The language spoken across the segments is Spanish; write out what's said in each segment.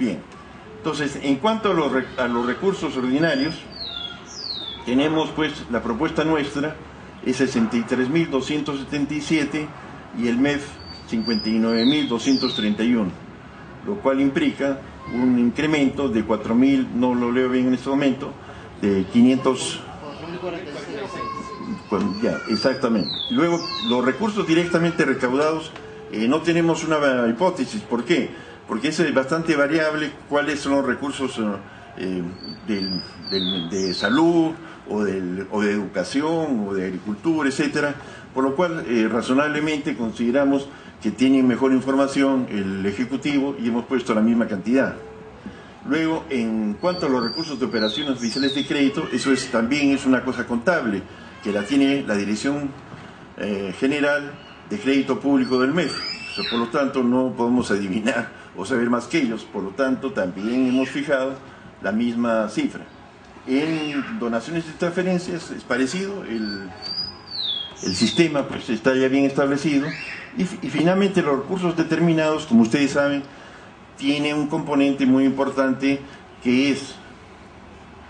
Bien, entonces, en cuanto a los recursos ordinarios, tenemos pues la propuesta nuestra es 63.277 y el MEF 59.231, lo cual implica un incremento de 4.000, no lo leo bien en este momento, de 500... Ya, exactamente. Luego, los recursos directamente recaudados, no tenemos una hipótesis. ¿Por qué? Porque es bastante variable cuáles son los recursos de salud o de educación o de agricultura, etcétera, por lo cual razonablemente consideramos que tiene mejor información el Ejecutivo y hemos puesto la misma cantidad. Luego, en cuanto a los recursos de operaciones oficiales de crédito, eso también es una cosa contable, que la tiene la Dirección General de Crédito Público del MEF. O sea, por lo tanto, no podemos adivinar o saber más que ellos, por lo tanto, también hemos fijado la misma cifra. En donaciones y transferencias es parecido, el sistema pues está ya bien establecido, y finalmente los recursos determinados, como ustedes saben, tiene un componente muy importante que es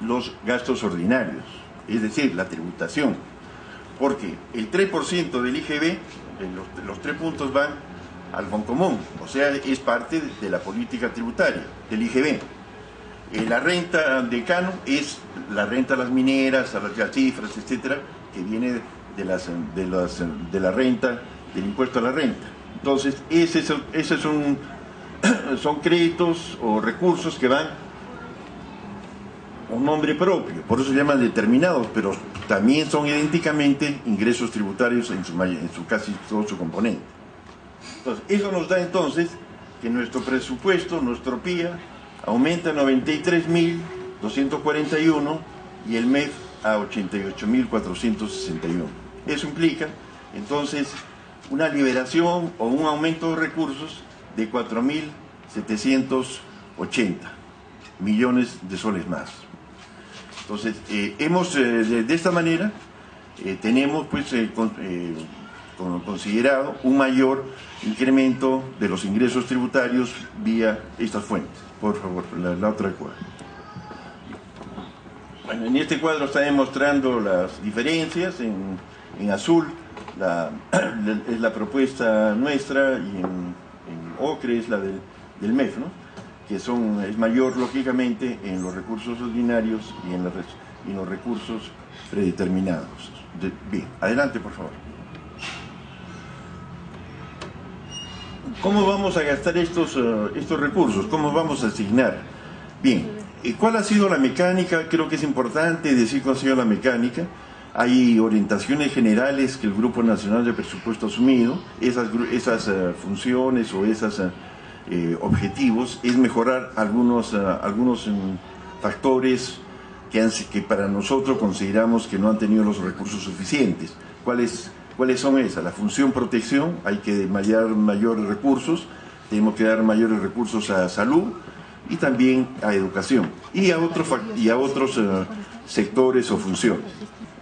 los gastos ordinarios, es decir, la tributación, porque el 3% del IGB, los 3 puntos van al Foncomún, o sea, es parte de la política tributaria del IGB. La renta de Cano es la renta a las mineras, a las cifras, etcétera, que viene de la renta, del impuesto a la renta. Entonces, esos son créditos o recursos que van a un nombre propio, por eso se llaman determinados, pero también son idénticamente ingresos tributarios en su casi todo su componente. Entonces, eso nos da entonces que nuestro presupuesto, nuestro PIA, aumenta a 93.241 y el MEF a 88.461. Eso implica entonces una liberación o un aumento de recursos de 4.780 millones de soles más. Entonces, de esta manera tenemos pues considerado un mayor incremento de los ingresos tributarios vía estas fuentes. Por favor, la otra cuadro. Bueno, en este cuadro está demostrando las diferencias. En azul es la propuesta nuestra y en ocre es la del MEF, ¿no? Que es mayor, lógicamente, en los recursos ordinarios y en los recursos predeterminados. Bien, adelante, por favor. ¿Cómo vamos a gastar estos recursos? ¿Cómo vamos a asignar? Bien, ¿cuál ha sido la mecánica? Creo que es importante decir cuál ha sido la mecánica. Hay orientaciones generales que el Grupo Nacional de Presupuesto ha asumido. Esas funciones o esos objetivos es mejorar algunos factores que para nosotros consideramos que no han tenido los recursos suficientes. ¿Cuáles son esas? La función protección, hay que dar mayores recursos, tenemos que dar mayores recursos a salud y también a educación y a otros sectores o funciones.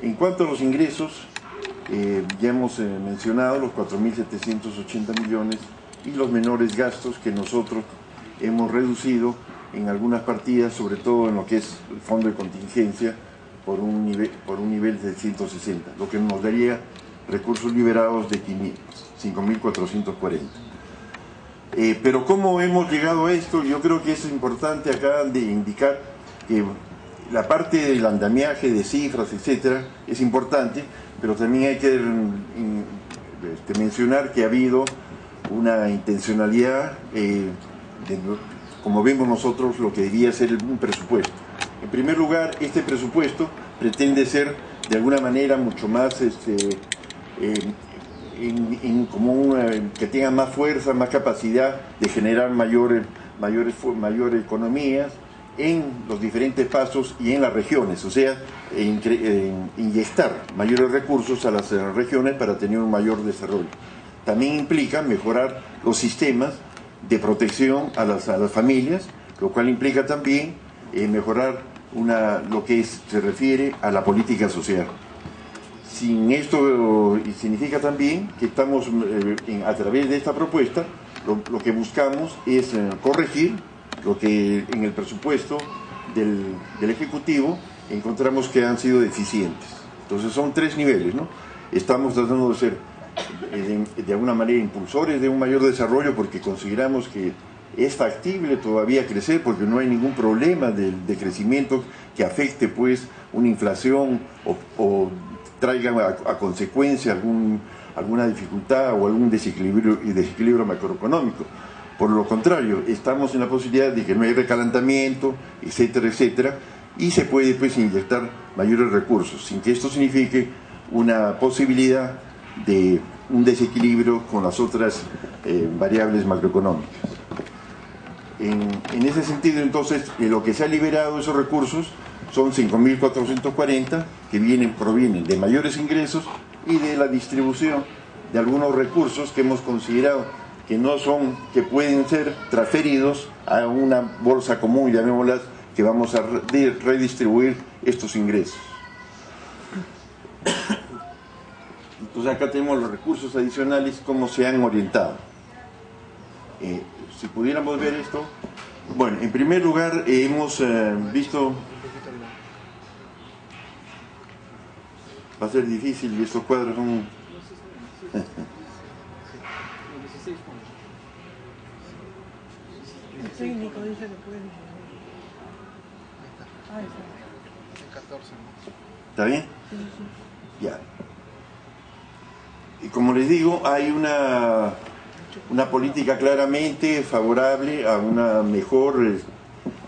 En cuanto a los ingresos, ya hemos mencionado los 4.780 millones y los menores gastos que nosotros hemos reducido en algunas partidas, sobre todo en lo que es el fondo de contingencia, por un nivel de 160, lo que nos daría recursos liberados de 5.440. Pero ¿cómo hemos llegado a esto? Yo creo que es importante acá de indicar que la parte del andamiaje de cifras, etcétera, es importante, pero también hay que mencionar que ha habido una intencionalidad, como vemos nosotros, lo que debía ser un presupuesto. En primer lugar, este presupuesto pretende ser de alguna manera mucho más que tenga más fuerza, más capacidad de generar mayor economías en los diferentes pasos y en las regiones, o sea, inyectar mayores recursos a las regiones para tener un mayor desarrollo. También implica mejorar los sistemas de protección a las familias, lo cual implica también mejorar lo que se refiere a la política social. Sin esto significa también que estamos, a través de esta propuesta, lo que buscamos es corregir lo que en el presupuesto del Ejecutivo encontramos que han sido deficientes. Entonces son tres niveles, ¿no? Estamos tratando de ser de alguna manera impulsores de un mayor desarrollo porque consideramos que es factible todavía crecer porque no hay ningún problema de crecimiento que afecte pues una inflación o traiga a consecuencia alguna dificultad o algún desequilibrio macroeconómico. Por lo contrario, estamos en la posibilidad de que no hay recalentamiento, etcétera, etcétera, y se puede pues inyectar mayores recursos, sin que esto signifique una posibilidad de un desequilibrio con las otras variables macroeconómicas. En ese sentido, entonces, lo que se ha liberado de esos recursos son 5.440 que provienen de mayores ingresos y de la distribución de algunos recursos que hemos considerado que pueden ser transferidos a una bolsa común, llamémoslas, que vamos a redistribuir estos ingresos. Entonces acá tenemos los recursos adicionales, cómo se han orientado. Si pudiéramos ver esto, bueno, en primer lugar hemos visto, va a ser difícil, estos cuadros son... El técnico dice que puede. Ahí está. 14. ¿Está bien? Sí, sí. Ya. Y como les digo, hay una política claramente favorable a una mejor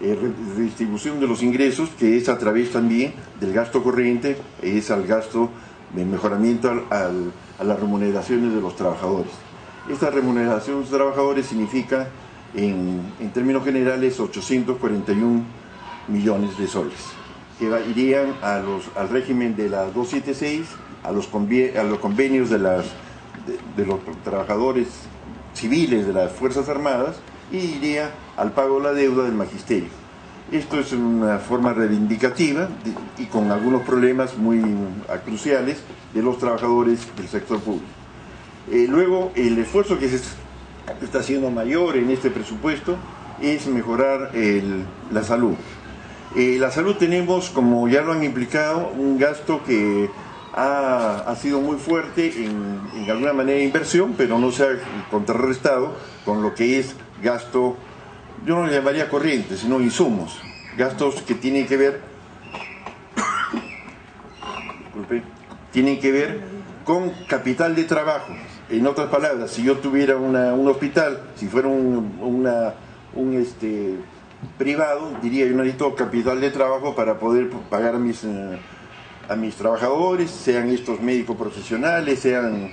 redistribución de los ingresos, que es a través también del gasto corriente, es al gasto de mejoramiento a las remuneraciones de los trabajadores. Esta remuneración de los trabajadores significa, en términos generales, 841 millones de soles, que irían al régimen de la 276, a los convenios de los trabajadores civiles de las Fuerzas Armadas, y iría al pago de la deuda del magisterio. Esto es una forma reivindicativa y con algunos problemas muy cruciales de los trabajadores del sector público. Luego, el esfuerzo que se está haciendo mayor en este presupuesto es mejorar la salud. La salud tenemos, como ya lo han implicado, un gasto que ha sido muy fuerte en alguna manera de inversión, pero no se ha contrarrestado con lo que es gasto, yo no le llamaría corriente, sino insumos, gastos que tienen que ver, con capital de trabajo. En otras palabras, si yo tuviera un hospital, si fuera un privado, diría yo necesito capital de trabajo para poder pagar a mis trabajadores, sean estos médicos profesionales, sean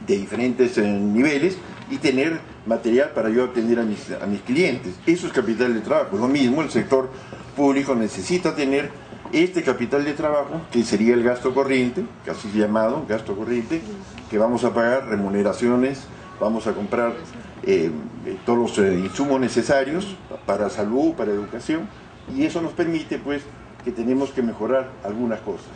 de diferentes niveles, y tener material para yo atender a mis clientes. Eso es capital de trabajo. Lo mismo, el sector público necesita tener este capital de trabajo, que sería el gasto corriente, casi llamado gasto corriente, que vamos a pagar remuneraciones, vamos a comprar todos los insumos necesarios para salud, para educación, y eso nos permite pues que tenemos que mejorar algunas cosas.